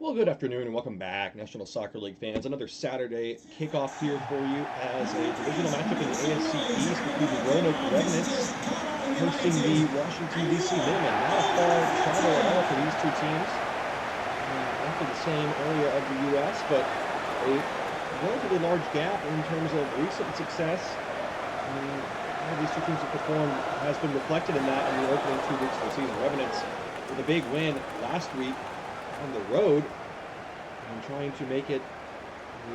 Well, good afternoon and welcome back, National Soccer League fans. Another Saturday kickoff here for you as a divisional matchup in the AFC East between the Roanoke Revenants hosting the Washington, D.C. Minutemen. Not a far travel at all for these two teams. Not in the same area of the U.S., but a relatively large gap in terms of recent success. How these two teams have performed has been reflected in that in the opening 2 weeks of the season. Revenants with a big win last week on the road and trying to make it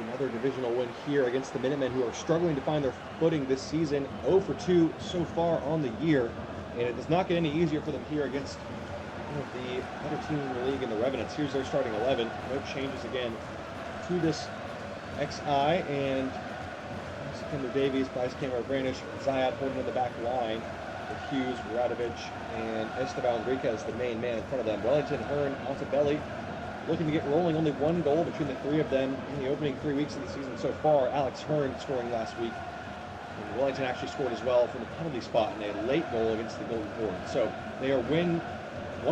another divisional win here against the Minutemen, who are struggling to find their footing this season. 0 for 2 so far on the year, and it does not get any easier for them here against one of the better teams in the league in the Revenants. Here's their starting 11. No changes again to this XI, and September Davies, Vice Cameron Branish, Zayat holding in the back line with Hughes, Radovich, and Esteban Enriquez, the main man in front of them. Wellington, Hearn, Altobelli looking to get rolling. Only one goal between the three of them in the opening 3 weeks of the season so far. Alex Hearn scoring last week. And Wellington actually scored as well from the penalty spot in a late goal against the Golden Horns. So they are 1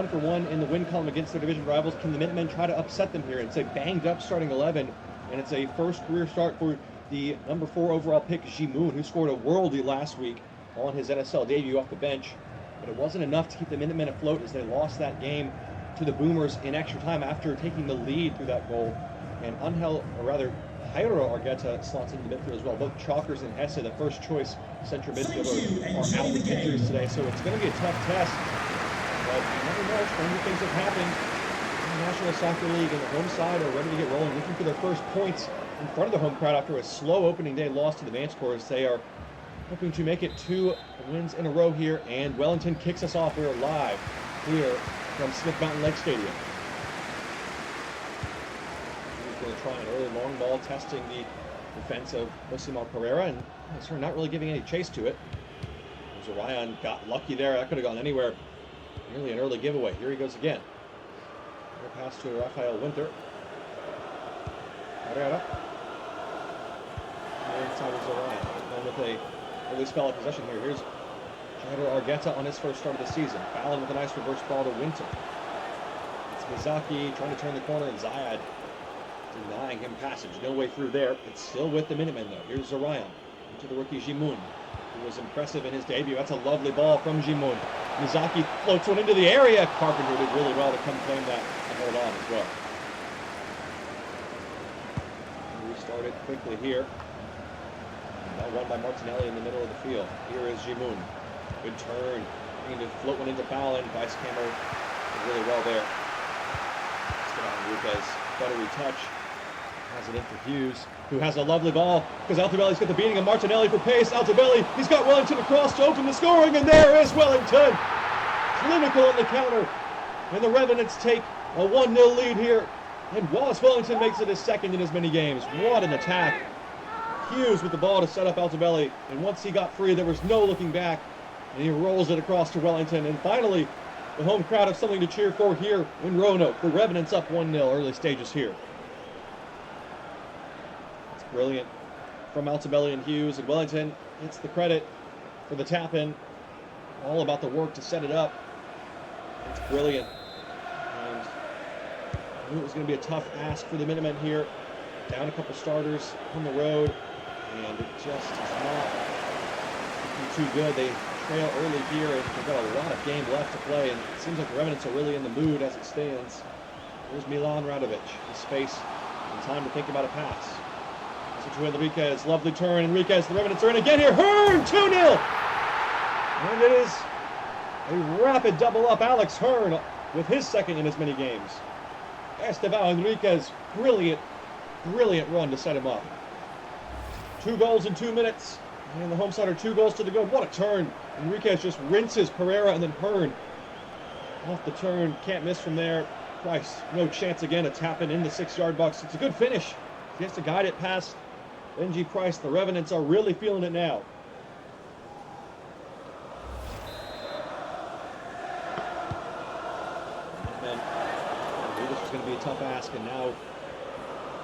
for 1 in the win column against their division rivals. Can the Minutemen try to upset them here? It's a banged up starting 11, and it's a first career start for the number 4 overall pick, Ji-moon, who scored a worldie last week on his NSL debut off the bench. But it wasn't enough to keep the Minutemen afloat as they lost that game to the Boomers in extra time after taking the lead through that goal. And Jairo Argueta slots into the midfield as well. Both Chalkers and Hesse, the first choice central midfielder, are out with injuries today, so it's going to be a tough test. But you never know, stranger things have happened. The National Soccer League and the home side are ready to get rolling, looking for their first points in front of the home crowd after a slow opening day loss to the Vance Corps. They are hoping to make it 2 wins in a row here, and Wellington kicks us off. We're live here from Smith Mountain Lake Stadium. He's going to try an early long ball, testing the defense of Josimar Pereira, and sort of not really giving any chase to it. Zorion got lucky there. That could have gone anywhere. Nearly an early giveaway. Here he goes again. Pass to Rafael Winter. Pereira. And inside of Zorion. And with a early spell of possession here. Here's Jairo Argueta on his first start of the season. Fallon with a nice reverse ball to Winter. It's Mizaki trying to turn the corner, and Zayad denying him passage. No way through there. It's still with the Minutemen, though. Here's Zorion into the rookie Ji-moon, who was impressive in his debut. That's a lovely ball from Ji-moon. Mizaki floats one into the area. Carpenter did really well to come claim that and hold on as well. And restart it quickly here. Now run by Martinelli in the middle of the field. Here is Ji-moon. Good turn. Trying to float one into Fallon. Vice Camera did really well there. Esteban Enriquez, buttery touch. Has it in for Hughes, who has a lovely ball because Altobelli's got the beating of Martinelli for pace. Altobelli, he's got Wellington across to open the scoring, and there is Wellington. Clinical on the counter. And the Revenants take a 1-0 lead here. And Wallace Wellington makes it his second in as many games. What an attack. Hughes with the ball to set up Altobelli. And once he got free, there was no looking back. And he rolls it across to Wellington. And finally, the home crowd have something to cheer for here in Roanoke. The Revenants up 1-0 early stages here. It's brilliant from Altobelli and Hughes. And Wellington gets the credit for the tap-in. All about the work to set it up. It's brilliant. And I knew it was going to be a tough ask for the Minutemen here. Down a couple starters on the road. And it just is not too good. They trail early here, and they've got a lot of game left to play, and it seems like the Revenants are really in the mood as it stands. Here's Milan Radovich, his space, and time to think about a pass. To Enriquez, lovely turn, Enriquez, the Revenants are in again here, Hearn, 2-0! And it is a rapid double up, Alex Hearn with his second in as many games. Esteban Enriquez, brilliant run to set him up. 2 goals in 2 minutes. And the home side are 2 goals to the good. What a turn. Enriquez just rinses Pereira, and then Hearn off the turn. Can't miss from there. Price, no chance again. A tap in the 6-yard box. It's a good finish. He has to guide it past Benji Price. The Revenants are really feeling it now. And then I knew this was going to be a tough ask, and now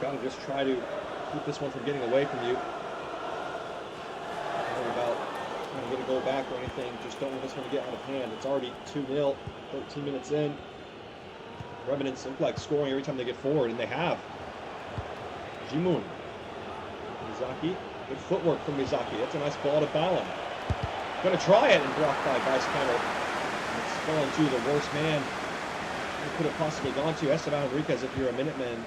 got to just try to keep this one from getting away from you. About trying to get a goal back or anything. Just don't want this one to get out of hand. It's already 2-0, 13 minutes in. Revenants look like scoring every time they get forward, and they have. Jimun. Mizaki. Good footwork from Mizaki. That's a nice ball to Ballon. Going to try it and blocked by Vice Kemmer. It's falling to the worst man he could have possibly gone to. Esteban Enriquez, if you're a Minutemen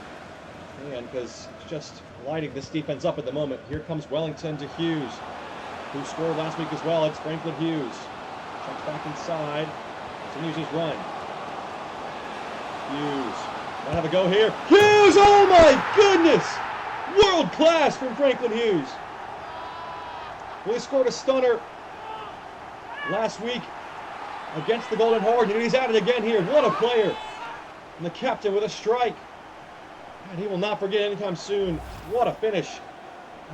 fan, because it's just lighting this defense up at the moment. Here comes Wellington to Hughes, who scored last week as well. It's Franklin Hughes. Checks back inside. Continues his run. Hughes. Might have a go here. Hughes! Oh my goodness! World class from Franklin Hughes. Well, he scored a stunner last week against the Golden Horde, and he's at it again here. What a player. And the captain with a strike. And he will not forget anytime soon. What a finish.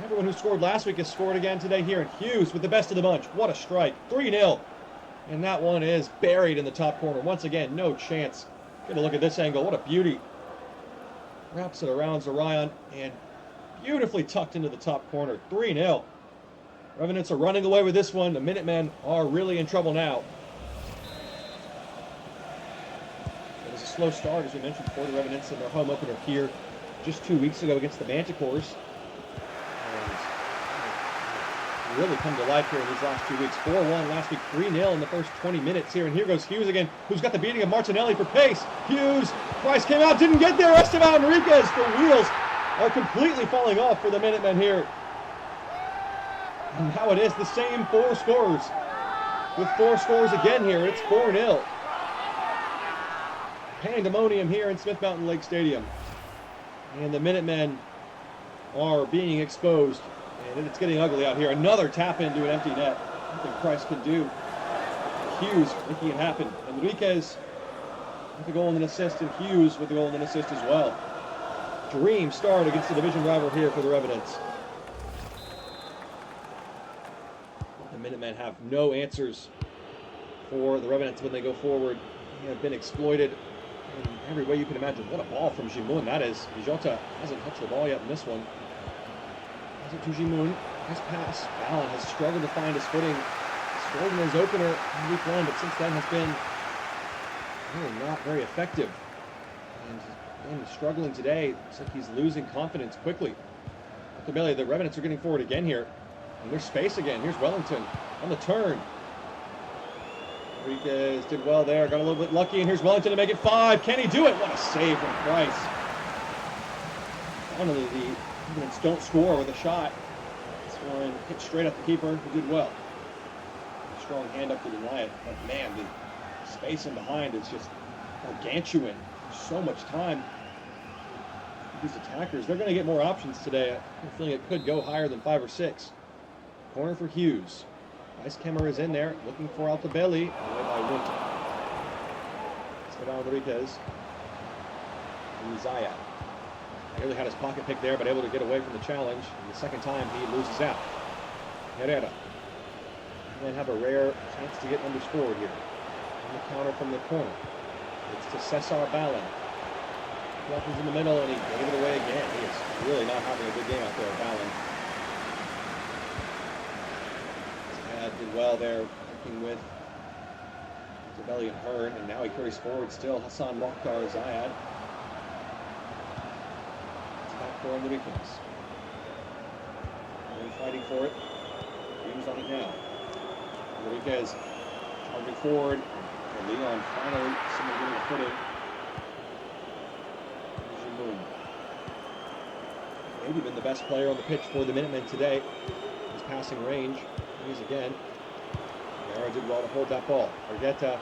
Everyone who scored last week has scored again today here. And Hughes with the best of the bunch. What a strike. 3-0. And that one is buried in the top corner. Once again, no chance. Get a look at this angle. What a beauty. Wraps it around Zorion and beautifully tucked into the top corner. 3-0. Revenants are running away with this one. The Minutemen are really in trouble now. It was a slow start, as we mentioned, for the Revenants in their home opener here just 2 weeks ago against the Manticores. And really come to life here in these last 2 weeks. 4-1 last week, 3-0 in the first 20 minutes here. And here goes Hughes again, who's got the beating of Martinelli for pace. Hughes, Price came out, didn't get there. Esteban Enriquez, the wheels are completely falling off for the Minutemen here. And now it is the same 4 scorers. With 4 scores again here, it's 4-0. Pandemonium here in Smith Mountain Lake Stadium. And the Minutemen are being exposed. And it's getting ugly out here. Another tap into an empty net. Nothing Price can do. Hughes making it happen. Enriquez with the goal and an assist, and Hughes with the goal and an assist as well. Dream start against the division rival here for the Revenants. The Minutemen have no answers for the Revenants when they go forward. They have been exploited in every way you can imagine. What a ball from Jimun that is. Vijota hasn't touched the ball yet in this one. Has it to Jimun. Nice pass. Ballon has struggled to find his footing. Scored in his opener in week 1, but since then has been really not very effective. And struggling today. Looks like he's losing confidence quickly. Ultimately, the Revenants are getting forward again here. And there's space again. Here's Wellington on the turn. Enriquez did well there. Got a little bit lucky. And here's Wellington to make it 5. Can he do it? What a save from Price. Finally, the Revenants don't score with a shot. This one hit straight at the keeper, who did well. Strong hand up to deny it. But man, the space in behind is just gargantuan. So much time. These attackers, they're going to get more options today. I'm feeling it could go higher than 5 or 6. Corner for Hughes. Vice Kemmer is in there, looking for Altobelli. Away by Winter. Esteban Enriquez. Uzaya. Nearly had his pocket pick there, but able to get away from the challenge. And the second time, he loses out. Herrera. And then have a rare chance to get underscored here. On the counter from the corner. It's to Cesar Ballon. Weapons in the middle, and he gave it away again. He is really not having a good game out there, Ballon. Did well there, working with Zabelli and Hearn, and now he carries forward still. Hassan Mokhtar Zayad. It's back for Enriquez. And fighting for it. Hughes on it now. Enriquez charging forward. And Leon finally, someone getting a footing. Maybe been the best player on the pitch for the Minutemen today. His passing range. He's again. Guerra did well to hold that ball. Argueta.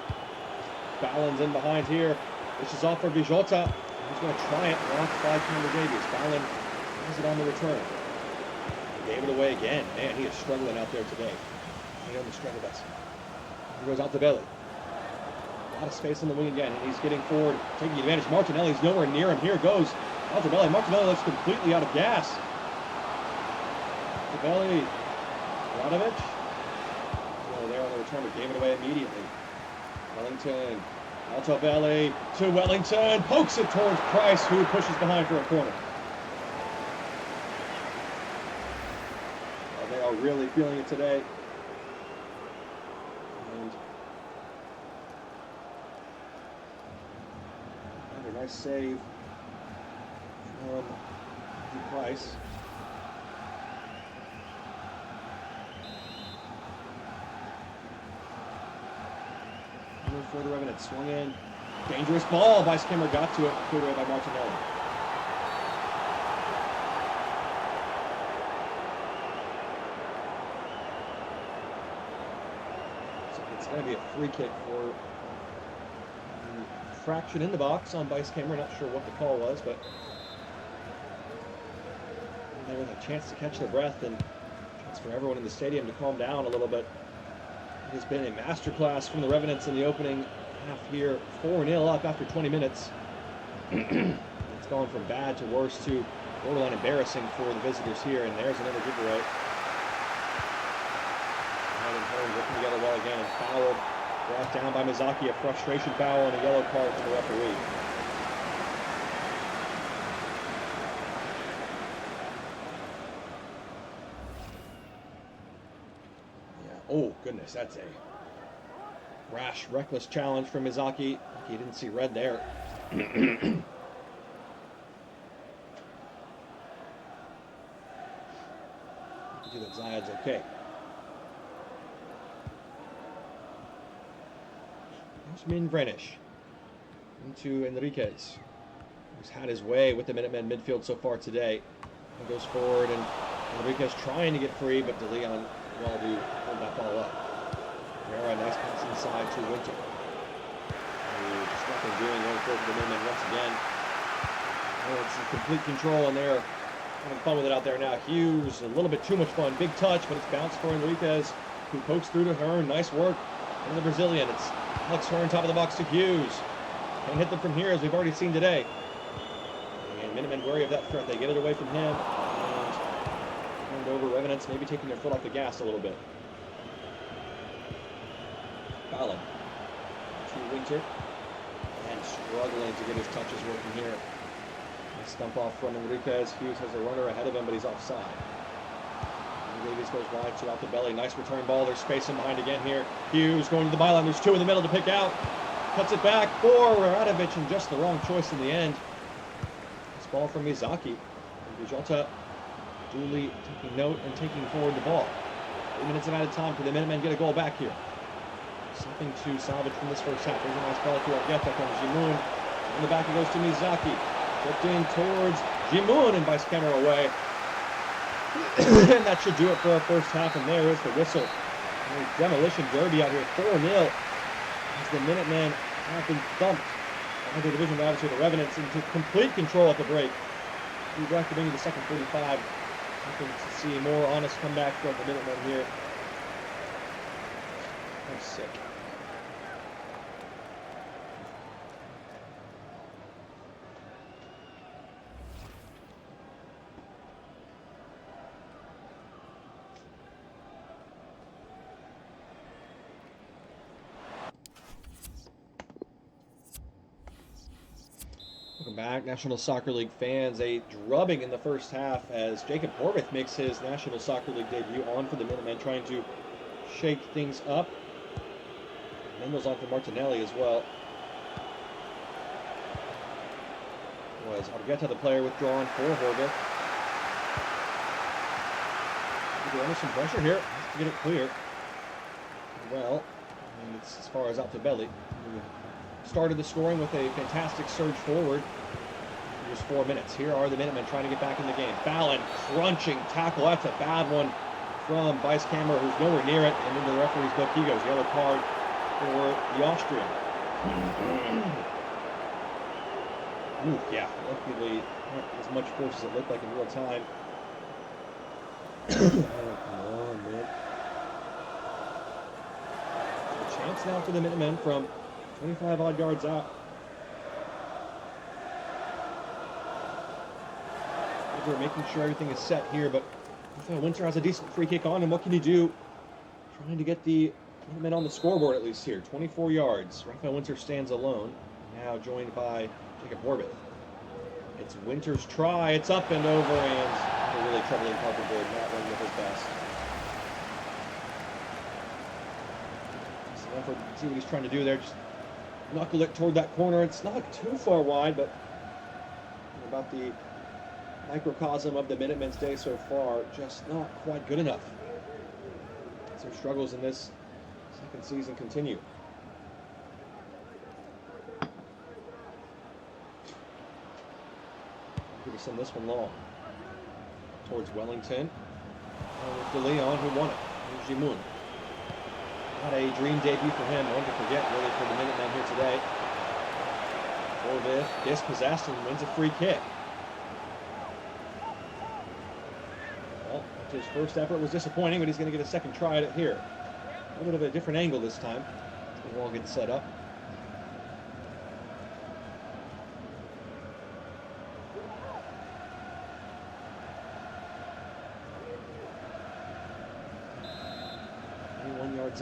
Ballon's in behind here. This is off for Vijota. He's going to try it. Blocked by Cameron Davies. Ballon has it on the return. He gave it away again. Man, he is struggling out there today. He only struggled us. He goes out to belly. A lot of space on the wing again, and he's getting forward, taking advantage. Martinelli's nowhere near him. Here goes Altobelli. Martinelli looks completely out of gas. Altobelli. Radovic. Oh, there on the return, but gave it away immediately. Wellington. Altobelli to Wellington. Pokes it towards Price, who pushes behind for a corner. Oh, they are really feeling it today. And they're Nice save from Price. For the Revenants, swung in. Dangerous ball. Vice Camera got to it. Cleared away by Martinelli. So it's going to be a free kick for fraction in the box on Vice Camera. Not sure what the call was, but there was a chance to catch their breath and a chance for everyone in the stadium to calm down a little bit. It has been a masterclass from the Revenants in the opening half here. 4-0 up after 20 minutes. It's gone from bad to worse to borderline embarrassing for the visitors here. And there's another giveaway. Working together well again and fouled. Brought down by Mizaki. A frustration foul and a yellow card from the referee. Oh, goodness, that's a rash, reckless challenge from Mizaki. He didn't see red there. Do that Zayed's okay. There's Min Vrenish into Enriquez, who's had his way with the Minutemen midfield so far today. He goes forward, and Enriquez trying to get free, but De Leon well do hold that ball up. Rera, nice pass inside to Winter. Just nothing doing going forward for the Minutemen once again. Oh, it's in complete control, and they're having fun with it out there now. Hughes, a little bit too much fun. Big touch, but it's bounced for Enriquez, who pokes through to Hearn. Nice work from the Brazilian. It's Alex Hearn, top of the box to Hughes. Can't hit them from here, as we've already seen today. And Minutemen wary of that threat. They get it away from him. Over Revenants, maybe taking their foot off the gas a little bit. Fallon to Winter, and struggling to get his touches working here. Nice stump off from Enriquez. Hughes has a runner ahead of him, but he's offside. Davies goes wide to out the belly. Nice return ball. There's space in behind again here. Hughes going to the byline. There's two in the middle to pick out. Cuts it back for Radovic, and just the wrong choice in the end. This ball from Mizaki. Vijota duly taking note and taking forward the ball. 8 minutes of added time. Could the Minutemen get a goal back here? Something to salvage from this first half. There's a nice ball to Argueta from Jimoun. In the back it goes to Mizaki. Flipped in towards Jimoun, and Vice Camera away. And that should do it for our first half, and there is the whistle. A demolition derby out here, 4-0. As the Minutemen have been thumped by the division rivals here, the Revenants, into complete control at the break. We go back to the second 45. Hoping to see a more honest comeback from the Minutemen here. I'm sick. Welcome back, National Soccer League fans. A drubbing in the first half as Jacob Horvath makes his National Soccer League debut on for the Minutemen, trying to shake things up. Mendel's on for Martinelli as well. Was Argueta the player withdrawn for Horvath. Under some pressure here, has to get it clear. Well, and it's as far as out to belly. Started the scoring with a fantastic surge forward. Here's 4 minutes. Here are the Minutemen trying to get back in the game. Fallon, crunching tackle. That's a bad one from Vice Camera, who's nowhere near it. And into the referee's book he goes. Yellow card for the Austrian. Ooh, yeah, luckily not as much force as it looked like in real time. Oh, come on, man. A chance now for the Minutemen from 25 odd yards out. They're making sure everything is set here, but Winter has a decent free kick on, and what can he do? Trying to get the Minutemen on the scoreboard at least here. 24 yards. Raphael Winter stands alone, now joined by Jacob Horvath. It's Winter's try. It's up and over, and a really troubling Carpenter, not running at his best. It's an effort. See what he's trying to do there. Just knuckle it toward that corner. It's not too far wide, but about the microcosm of the Minutemen's day so far, just not quite good enough. Some struggles in this second season continue. Going to send this one long towards Wellington. With De Leon, who won it. Here's Jimun. Not a dream debut for him. One to forget, really, for the Minutemen here today. Orvith dispossessed and wins a free kick. Well, his first effort was disappointing, but he's going to get a second try at it here. A little bit of a different angle this time. The wall gets set up.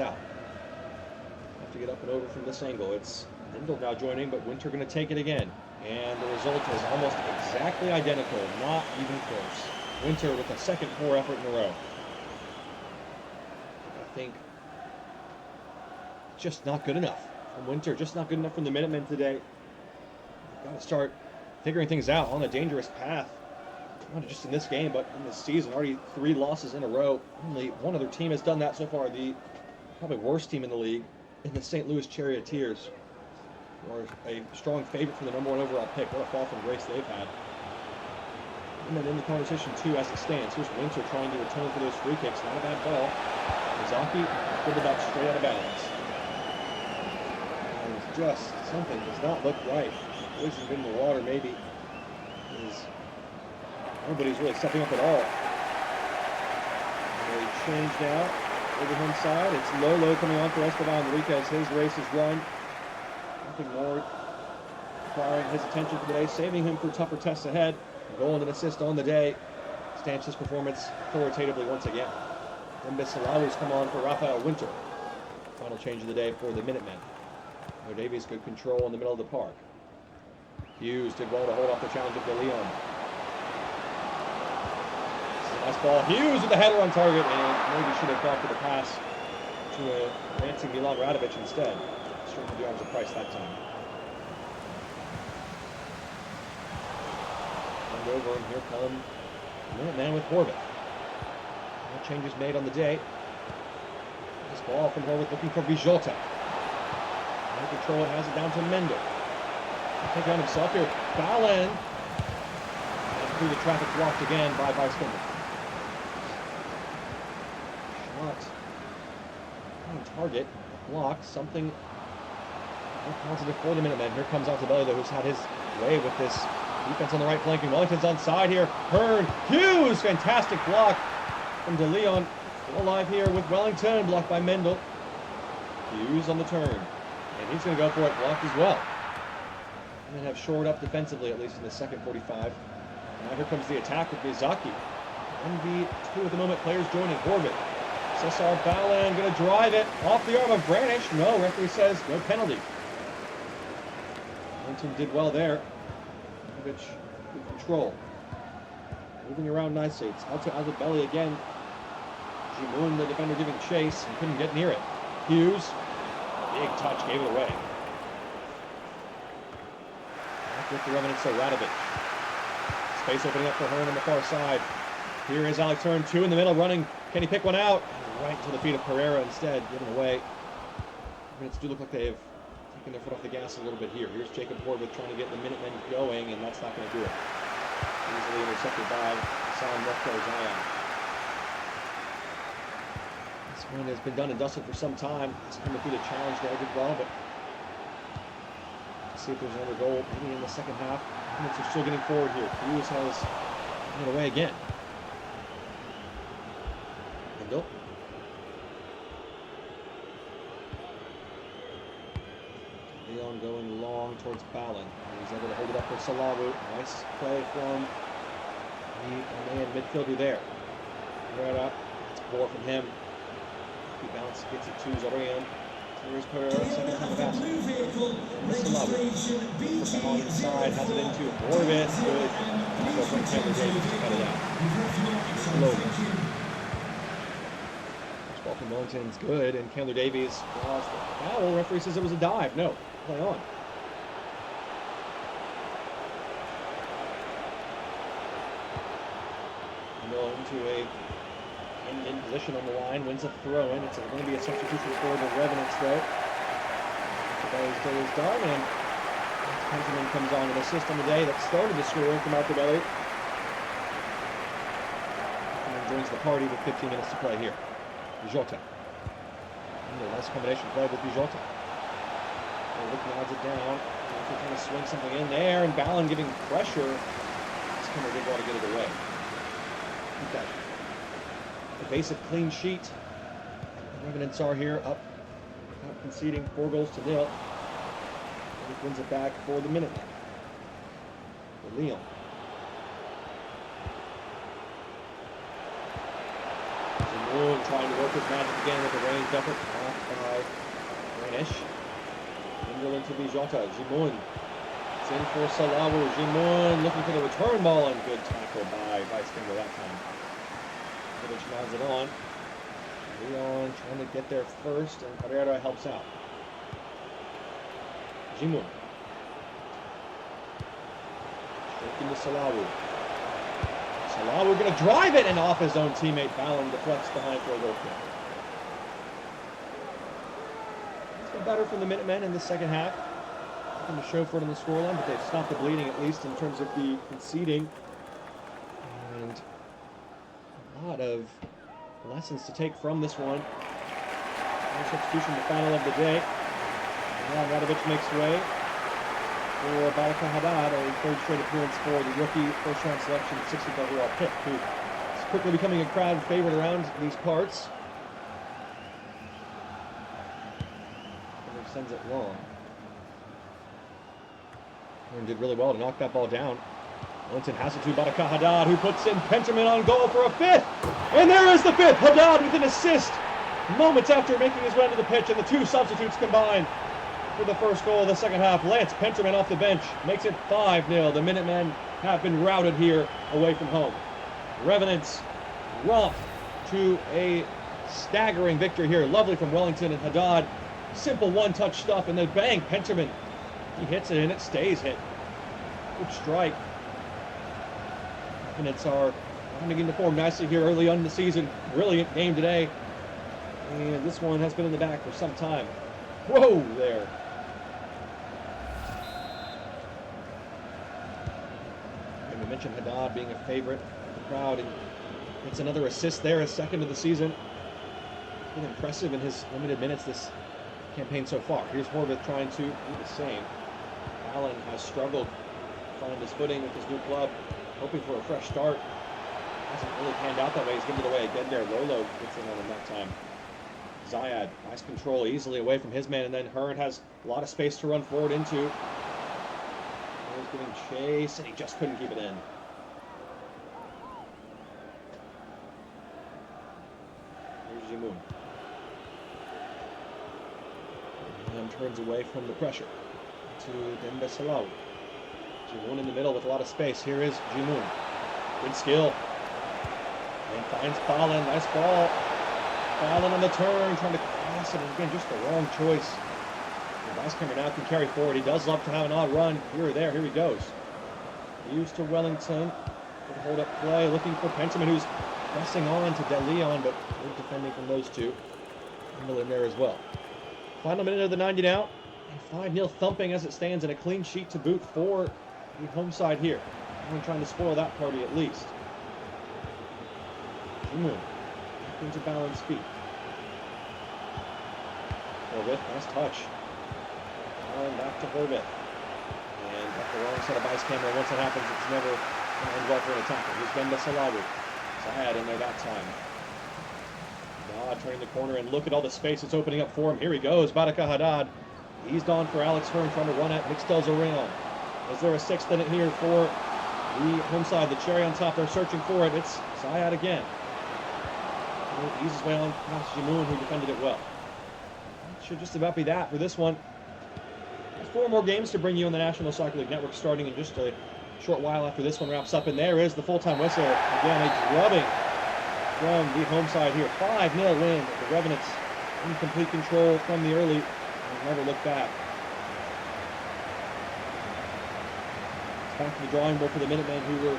Out. Have to get up and over from this angle. It's Lindell now joining, but Winter going to take it again. And the result is almost exactly identical, not even close. Winter with a second poor effort in a row. I think just not good enough from Winter, just not good enough from the Minutemen today. They've got to start figuring things out on a dangerous path. Not just in this game, but in this season. Already 3 losses in a row. Only one other team has done that so far. The probably worst team in the league, in the St. Louis Charioteers, who are a strong favorite for the #1 overall pick. What a fall from grace they've had. And then in the competition too, as it stands. Here's Winter trying to return for those free kicks. Not a bad ball. Mizaki pulled it out straight out of bounds. And just something does not look right. Poisoned in the water, maybe. Nobody's really stepping up at all. And they change now. Over home side, it's Lolo coming on for Esteban Enriquez. His race is run. Nothing more requiring his attention for the day, saving him for tougher tests ahead. A goal and an assist on the day. Stamps his performance authoritatively once again. Then Bisalawu's come on for Rafael Winter. Final change of the day for the Minutemen. Davies good control in the middle of the park. Hughes did well to hold off the challenge of De Leon. Nice ball. Hughes with the header on target, and maybe should have gone for the pass to a advancing Milan Radovic instead. Straight to the arms of Price that time. And over, and here come Minutemen with Horvath. No changes made on the day. This ball from Horvath looking for Bijota. No control, it has it down to Mendel. Take on himself here. Ballin. And through the traffic blocked again by Weisfelder. On target, block, something more positive for the Minutemen. Here comes Altobelli, though, who's had his way with this defense on the right flank, and Wellington's on side here. Hearn, Hughes, fantastic block from De Leon. Still alive here with Wellington, blocked by Mendel. Hughes on the turn, and he's going to go for it, blocked as well. And then have shored up defensively, at least in the second 45. Now here comes the attack with Miyazaki. 1v2 at the moment, players joining Horvath. Cesar Ballin going to drive it off the arm of Branish. No, referee says no penalty. Wellington did well there. Radovic with control. Moving around nicely. It's out to Altobelli again. Jimun, the defender, giving chase and couldn't get near it. Hughes, big touch, gave it away. Back with the Revenants, so Radovic. Space opening up for Hearn on the far side. Here is Alex Hearn, 2 in the middle, running. Can he pick one out? Right to the feet of Pereira instead, given away. Minutes do look like they have taken their foot off the gas a little bit here. Here's Jacob Horvath trying to get the Minutemen going, and that's not going to do it. Easily intercepted by Sam Lefko Zion. This one has been done and dusted for some time. It's coming through the challenge there, did well, but let's see if there's another goal maybe in the second half. Minutes are still getting forward here. Hughes has it away again. Mendel. Leon going long towards Ballin. He's able to hold it up for Salawu. Nice play from the man midfielder there. Right up. It's a ball from him. He bounce, gets it to Zorian. Here's Pereira, second time of asking. Salawu. For Ballin inside, has it into Horvath. Good. So from Taylor Davis to cut it out. Slowly. Ball from Wellington's good, and Chandler Davies draws the foul. Referee says it was a dive. No, play on. Mill into a in position on the line, wins a throw-in. It's going to be a substitution for the Revenants, though. Today's day is done, and Benjamin comes on an assist on the day that started the scoring for Marco Belli. And joins the party with 15 minutes to play here. Bijota. Nice combination play with Bijota. Looking odds it down. Trying to swing something in there, and Ballon giving pressure. Skimmer did well to get it away. Keep that evasive clean sheet. The Revenants are here up, conceding 4 goals to 0. And he wins it back for the Minutemen. For Leon. Moon trying to work his magic again with the range effort. Off by Ranish. Indel into Bijota. Jimoun. It's in for Salawu. Jimoun looking for the return ball, and good tackle by Skimmer that time. Which nods it on. Leon trying to get there first, and Carrera helps out. Jimoun. Straight into Salawu. Salawu going to drive it, and off his own teammate. Ballon deflects behind for a goal kick. It's been better from the Minutemen in the second half. Nothing to show for it on the scoreline, but they've stopped the bleeding at least in terms of the conceding. And a lot of lessons to take from this one. Substitution, the final of the day. And Radovic makes way for Baraka Haddad, a third straight appearance for the rookie first-round selection, 60th overall pick, who is quickly becoming a crowd favorite around these parts. And sends it long. And did really well to knock that ball down. Wellington has it to Baraka Haddad, who puts in Benjamin on goal for a 5th. And there is the 5th. Haddad with an assist moments after making his way to the pitch, and the 2 substitutes combined for the first goal of the second half. Lance Benjamin off the bench makes it 5-0. The Minutemen have been routed here away from home. Revenants romp to a staggering victory here. Lovely from Wellington and Haddad. Simple one-touch stuff, and then bang, Benjamin. He hits it, and it stays hit. Good strike. Revenants are coming into form nicely here early on in the season. Brilliant game today. And this one has been in the back for some time. Whoa there. And we mentioned Haddad being a favorite of the crowd, and it's another assist there, a second of the season. It's been impressive in his limited minutes this campaign so far. Here's Horvath trying to do the same. Allen has struggled to find his footing with his new club, hoping for a fresh start. Hasn't really panned out that way. He's giving it away again there. Lolo gets in on him that time. Zayad, nice control, easily away from his man, and then Hearn has a lot of space to run forward into. He's giving chase, and he just couldn't keep it in. Here's Jimoun. And turns away from the pressure to Demba Salawu. Jimoun in the middle with a lot of space. Here is Jimoun. Good skill. And finds Ballon. Nice ball. Ballon on the turn, trying to cross it, and again, just the wrong choice. The vice camera now can carry forward. He does love to have an odd run here or there. Here he goes. Used to Wellington. Good hold up play, looking for Benjamin, who's pressing on to De Leon, but good defending from those two. Miller in there as well. Final minute of the 90 now. And 5-0 thumping as it stands, and a clean sheet to boot for the home side here. I'm trying to spoil that party at least. Jimoun. Into Ballon's feet. Horvath, nice touch. Ballon back to Horvath. And at the wrong side of ice camera. Once it happens, it's never going to end well for an attacker. Here's Demba Salawu. Zayad in there that time. Turning the corner, and look at all the space it's opening up for him. Here he goes, Baraka Haddad. Eased on for Alex Hearn, trying to run at Mixtel Zoreon. Is there a 6th in it here for the home side? The cherry on top, they're searching for it. It's Zayad again. Eases his way on past Jimoun, who defended it well. That should just about be that for this one. There's 4 more games to bring you on the National Soccer League Network, starting in just a short while after this one wraps up. And there is the full-time whistle. Again, a drubbing from the home side here. 5-0 win. The Revenants in complete control from the early and never look back. It's back to the drawing board for the Minutemen, who were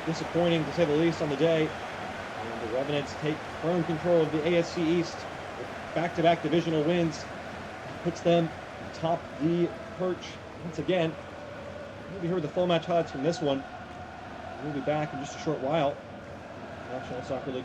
disappointing to say the least on the day. And the Revenants take firm control of the ASC East with back-to-back divisional wins. Puts them atop the perch once again. Maybe heard the full match highlights from this one. We'll be back in just a short while. National Soccer League.